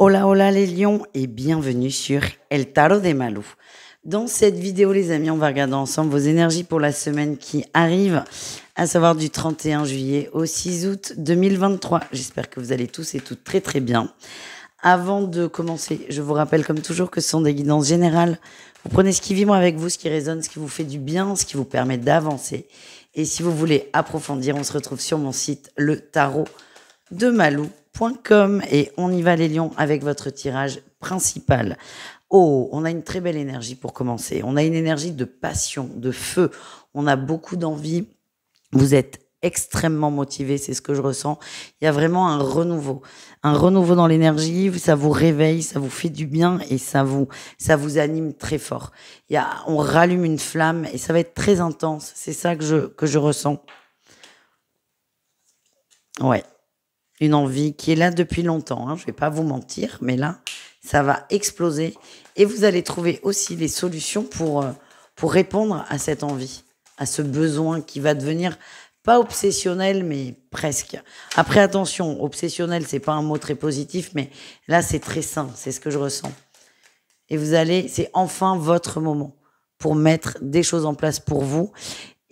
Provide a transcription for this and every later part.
Hola, hola les lions et bienvenue sur El Tarot de Malou. Dans cette vidéo, les amis, on va regarder ensemble vos énergies pour la semaine qui arrive, à savoir du 31 juillet au 6 août 2023. J'espère que vous allez tous et toutes très très bien. Avant de commencer, je vous rappelle comme toujours que ce sont des guidances générales. Vous prenez ce qui vibre avec vous, ce qui résonne, ce qui vous fait du bien, ce qui vous permet d'avancer. Et si vous voulez approfondir, on se retrouve sur mon site, le tarot de Malou.com, et on y va les lions avec votre tirage principal. Oh, on a une très belle énergie pour commencer. On a une énergie de passion, de feu. On a beaucoup d'envie. Vous êtes extrêmement motivé, c'est ce que je ressens. Il y a vraiment un renouveau dans l'énergie. Ça vous réveille, ça vous fait du bien et ça vous anime très fort. On rallume une flamme et ça va être très intense. C'est ça que je ressens. Ouais. Une envie qui est là depuis longtemps, hein. Je ne vais pas vous mentir, mais là, ça va exploser. Et vous allez trouver aussi les solutions pour répondre à cette envie, à ce besoin qui va devenir pas obsessionnel, mais presque. Après, attention, obsessionnel, c'est pas un mot très positif, mais là, c'est très sain, c'est ce que je ressens. Et c'est enfin votre moment pour mettre des choses en place pour vous.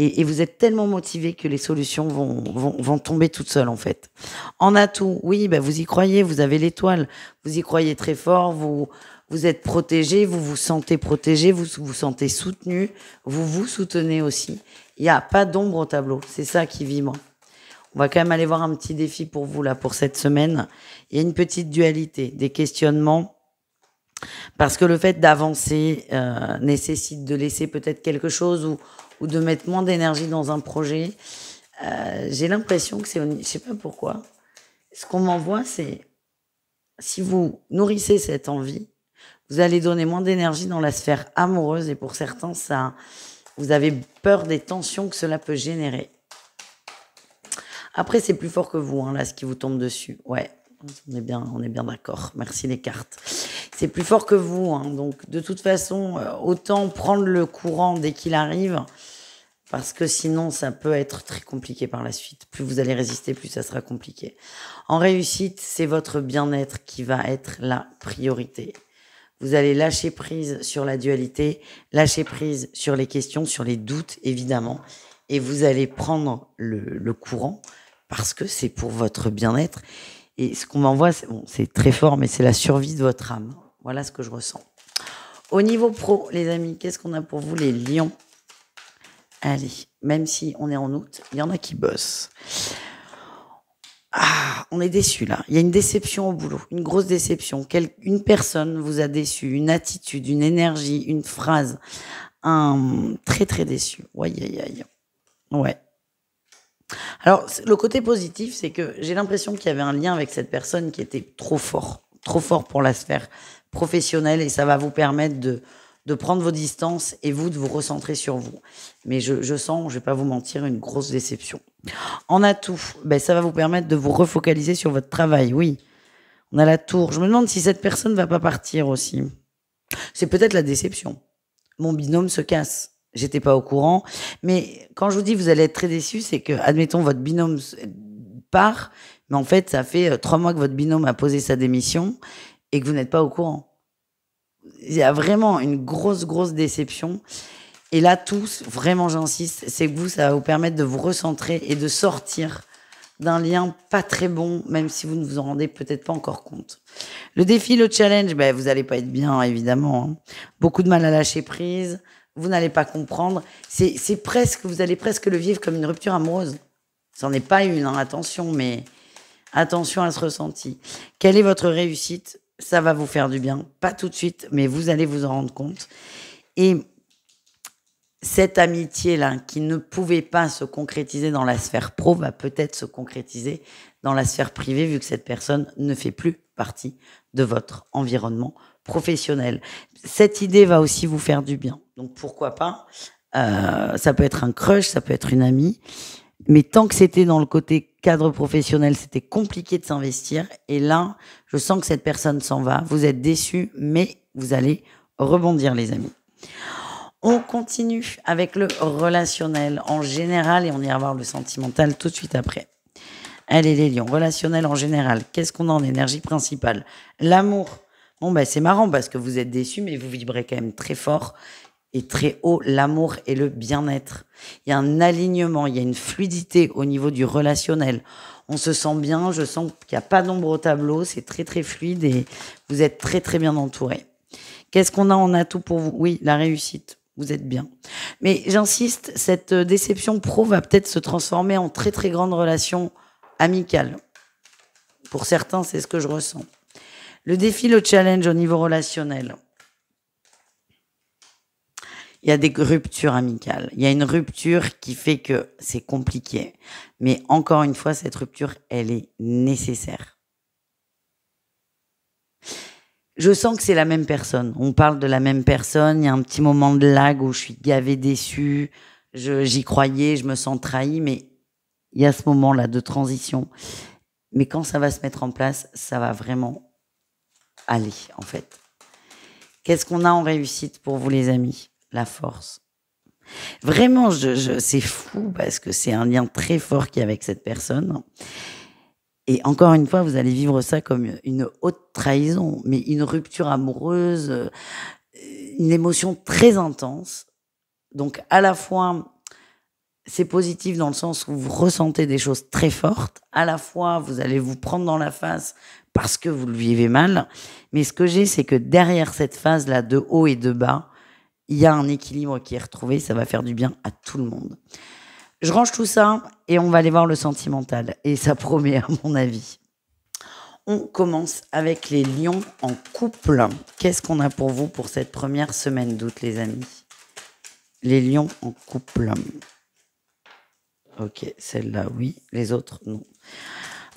Et vous êtes tellement motivé que les solutions vont tomber toutes seules, en fait. En atout, oui, vous y croyez, vous avez l'étoile, vous y croyez très fort, vous êtes protégé, vous vous sentez protégé, vous vous sentez soutenu, vous vous soutenez aussi. Il n'y a pas d'ombre au tableau, c'est ça qui vibre. On va quand même aller voir un petit défi pour vous, là, pour cette semaine. Il y a une petite dualité, des questionnements, parce que le fait d'avancer nécessite de laisser peut-être quelque chose ou de mettre moins d'énergie dans un projet. J'ai l'impression que je sais pas pourquoi, ce qu'on m'envoie, c'est si vous nourrissez cette envie, vous allez donner moins d'énergie dans la sphère amoureuse et pour certains, vous avez peur des tensions que cela peut générer. Après, c'est plus fort que vous, hein, là, ce qui vous tombe dessus. Ouais, on est bien d'accord. Merci les cartes. C'est plus fort que vous, hein, donc de toute façon, autant prendre le courant dès qu'il arrive, parce que sinon, ça peut être très compliqué par la suite. Plus vous allez résister, plus ça sera compliqué. En réussite, c'est votre bien-être qui va être la priorité. Vous allez lâcher prise sur la dualité, lâcher prise sur les questions, sur les doutes, évidemment. Et vous allez prendre le courant parce que c'est pour votre bien-être. Et ce qu'on m'envoie, c'est très fort, mais c'est la survie de votre âme. Voilà ce que je ressens. Au niveau pro, les amis, qu'est-ce qu'on a pour vous, les lions ? Allez, même si on est en août, il y en a qui bossent. Ah, on est déçus là. Il y a une déception au boulot, une grosse déception. Une personne vous a déçu, une attitude, une énergie, une phrase. Très très déçu. Ouais. Alors, le côté positif, c'est que j'ai l'impression qu'il y avait un lien avec cette personne qui était trop fort pour la sphère professionnelle et ça va vous permettre de prendre vos distances et vous, de vous recentrer sur vous. Mais je sens, je vais pas vous mentir, une grosse déception. En atout, ça va vous permettre de vous refocaliser sur votre travail, oui. On a la tour. Je me demande si cette personne va pas partir aussi. C'est peut-être la déception. Mon binôme se casse. J'étais pas au courant. Mais quand je vous dis vous allez être très déçus, c'est que, admettons, votre binôme part, mais en fait, ça fait 3 mois que votre binôme a posé sa démission et que vous n'êtes pas au courant. Il y a vraiment une grosse déception. Et là, tous, vraiment j'insiste, c'est que ça va vous permettre de vous recentrer et de sortir d'un lien pas très bon, même si vous ne vous en rendez peut-être pas encore compte. Le défi, le challenge, vous n'allez pas être bien, évidemment. Hein. Beaucoup de mal à lâcher prise, vous n'allez pas comprendre. Vous allez presque le vivre comme une rupture amoureuse. C'en est pas une, hein, attention, mais attention à ce ressenti. Quelle est votre réussite ? Ça va vous faire du bien, pas tout de suite, mais vous allez vous en rendre compte. Et cette amitié-là, qui ne pouvait pas se concrétiser dans la sphère pro, va peut-être se concrétiser dans la sphère privée, vu que cette personne ne fait plus partie de votre environnement professionnel. Cette idée va aussi vous faire du bien. Donc pourquoi pas ? Ça peut être un crush, ça peut être une amie. Mais tant que c'était dans le côté cadre professionnel, c'était compliqué de s'investir. Et là, je sens que cette personne s'en va. Vous êtes déçus, mais vous allez rebondir, les amis. On continue avec le relationnel en général et on ira voir le sentimental tout de suite après. Allez, les lions, relationnel en général. Qu'est-ce qu'on a en énergie principale? L'amour. Bon, bah, c'est marrant parce que vous êtes déçus, mais vous vibrez quand même très fort et très haut. L'amour et le bien-être. Il y a un alignement, il y a une fluidité au niveau du relationnel. On se sent bien, je sens qu'il n'y a pas d'ombre au tableau, c'est très très fluide et vous êtes très très bien entouré. Qu'est-ce qu'on a en atout pour vous? Oui, la réussite. Vous êtes bien. Mais j'insiste, cette déception pro va peut-être se transformer en très très grande relation amicale. Pour certains, c'est ce que je ressens. Le défi, le challenge au niveau relationnel. Il y a des ruptures amicales. Il y a une rupture qui fait que c'est compliqué. Mais encore une fois, cette rupture, elle est nécessaire. Je sens que c'est la même personne. On parle de la même personne. Il y a un petit moment de lag où je suis gavée, déçue. J'y croyais, je me sens trahie, mais il y a ce moment-là de transition. Mais quand ça va se mettre en place, ça va vraiment aller, en fait. Qu'est-ce qu'on a en réussite pour vous, les amis? La force. Vraiment, c'est fou parce que c'est un lien très fort qu'il y a avec cette personne. Et encore une fois, vous allez vivre ça comme une haute trahison, mais une rupture amoureuse, une émotion très intense. Donc, à la fois, c'est positif dans le sens où vous ressentez des choses très fortes. À la fois, vous allez vous prendre dans la face parce que vous le vivez mal. Mais ce que j'ai, c'est que derrière cette phase-là de haut et de bas, il y a un équilibre qui est retrouvé. Ça va faire du bien à tout le monde. Je range tout ça et on va aller voir le sentimental. Et ça promet, à mon avis. On commence avec les lions en couple. Qu'est-ce qu'on a pour vous pour cette première semaine d'août, les amis? Les lions en couple. Ok, celle-là, oui. Les autres, non.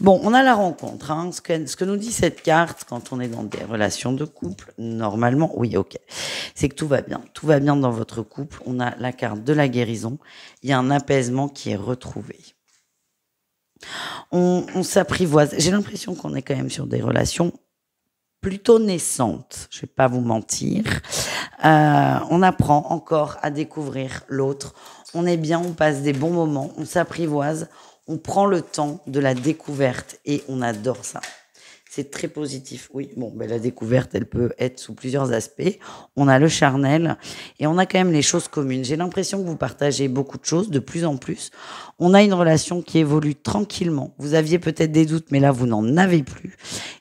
Bon, on a la rencontre. Hein. Ce que nous dit cette carte, quand on est dans des relations de couple, normalement, oui, ok, c'est que tout va bien. Tout va bien dans votre couple. On a la carte de la guérison. Il y a un apaisement qui est retrouvé. On s'apprivoise. J'ai l'impression qu'on est quand même sur des relations plutôt naissantes. Je vais pas vous mentir. On apprend encore à découvrir l'autre. On est bien, on passe des bons moments, on s'apprivoise. On prend le temps de la découverte et on adore ça. C'est très positif. Oui, bon, ben la découverte, elle peut être sous plusieurs aspects. On a le charnel et on a quand même les choses communes. J'ai l'impression que vous partagez beaucoup de choses, de plus en plus. On a une relation qui évolue tranquillement. Vous aviez peut-être des doutes, mais là, vous n'en avez plus.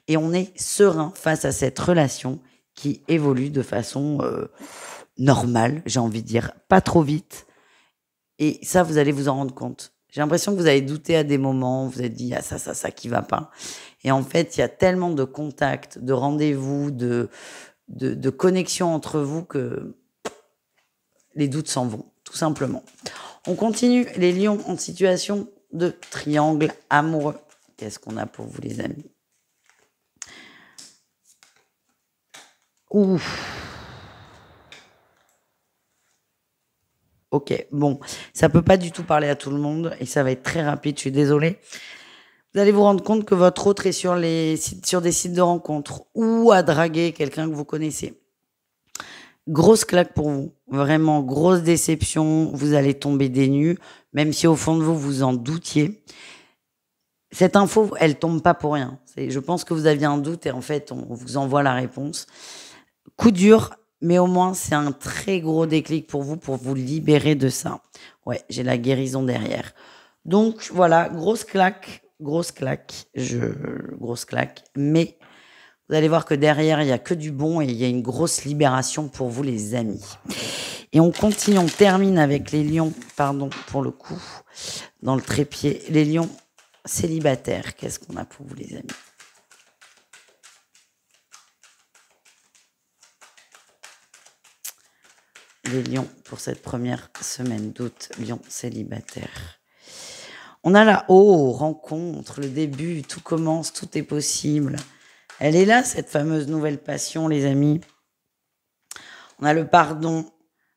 Et on est serein face à cette relation qui évolue de façon normale, j'ai envie de dire, pas trop vite. Et ça, vous allez vous en rendre compte. J'ai l'impression que vous avez douté à des moments, vous êtes dit, ah, ça qui va pas. Et en fait, il y a tellement de contacts, de rendez-vous, de connexions entre vous que les doutes s'en vont, tout simplement. On continue, les lions en situation de triangle amoureux. Qu'est-ce qu'on a pour vous, les amis? Ouf. Ok, bon, ça peut pas du tout parler à tout le monde et ça va être très rapide, je suis désolée. Vous allez vous rendre compte que votre autre est sur des sites de rencontres ou à draguer quelqu'un que vous connaissez. Grosse claque pour vous, vraiment grosse déception, vous allez tomber des nues, même si au fond de vous, vous en doutiez. Cette info, elle tombe pas pour rien. Je pense que vous aviez un doute et en fait, on vous envoie la réponse. Coup dur, mais au moins, c'est un très gros déclic pour vous libérer de ça. Ouais, j'ai la guérison derrière. Donc, voilà, grosse claque, mais vous allez voir que derrière, il n'y a que du bon et il y a une grosse libération pour vous, les amis. Et on continue, on termine avec les lions, pardon, pour le coup, dans le trépied. Les lions célibataires, qu'est-ce qu'on a pour vous, les amis? Les lions pour cette première semaine d'août, lions célibataires. On a la rencontre, le début, tout commence, tout est possible. Elle est là, cette fameuse nouvelle passion, les amis. On a le pardon,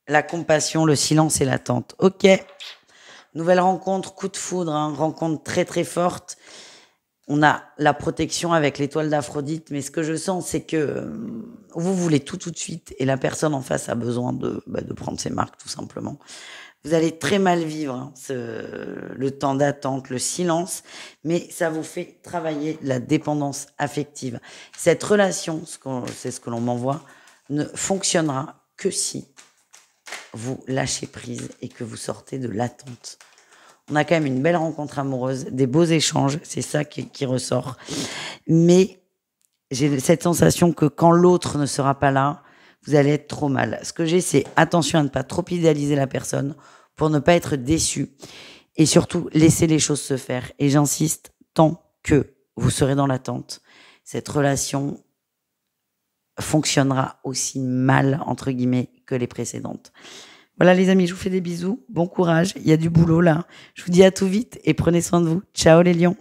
la compassion, le silence et l'attente. Ok, nouvelle rencontre, coup de foudre, hein, rencontre très très forte. On a la protection avec l'étoile d'Aphrodite, mais ce que je sens, c'est que vous voulez tout de suite et la personne en face a besoin de prendre ses marques, tout simplement. Vous allez très mal vivre hein, le temps d'attente, le silence, mais ça vous fait travailler la dépendance affective. Cette relation, c'est ce que l'on m'envoie, ne fonctionnera que si vous lâchez prise et que vous sortez de l'attente. On a quand même une belle rencontre amoureuse, des beaux échanges, c'est ça qui ressort. Mais j'ai cette sensation que quand l'autre ne sera pas là, vous allez être trop mal. Ce que j'ai, c'est attention à ne pas trop idéaliser la personne pour ne pas être déçu. Et surtout, laisser les choses se faire. Et j'insiste, tant que vous serez dans l'attente, cette relation fonctionnera aussi mal, entre guillemets, que les précédentes. Voilà les amis, je vous fais des bisous. Bon courage, il y a du boulot là. Je vous dis à tout vite et prenez soin de vous. Ciao les lions.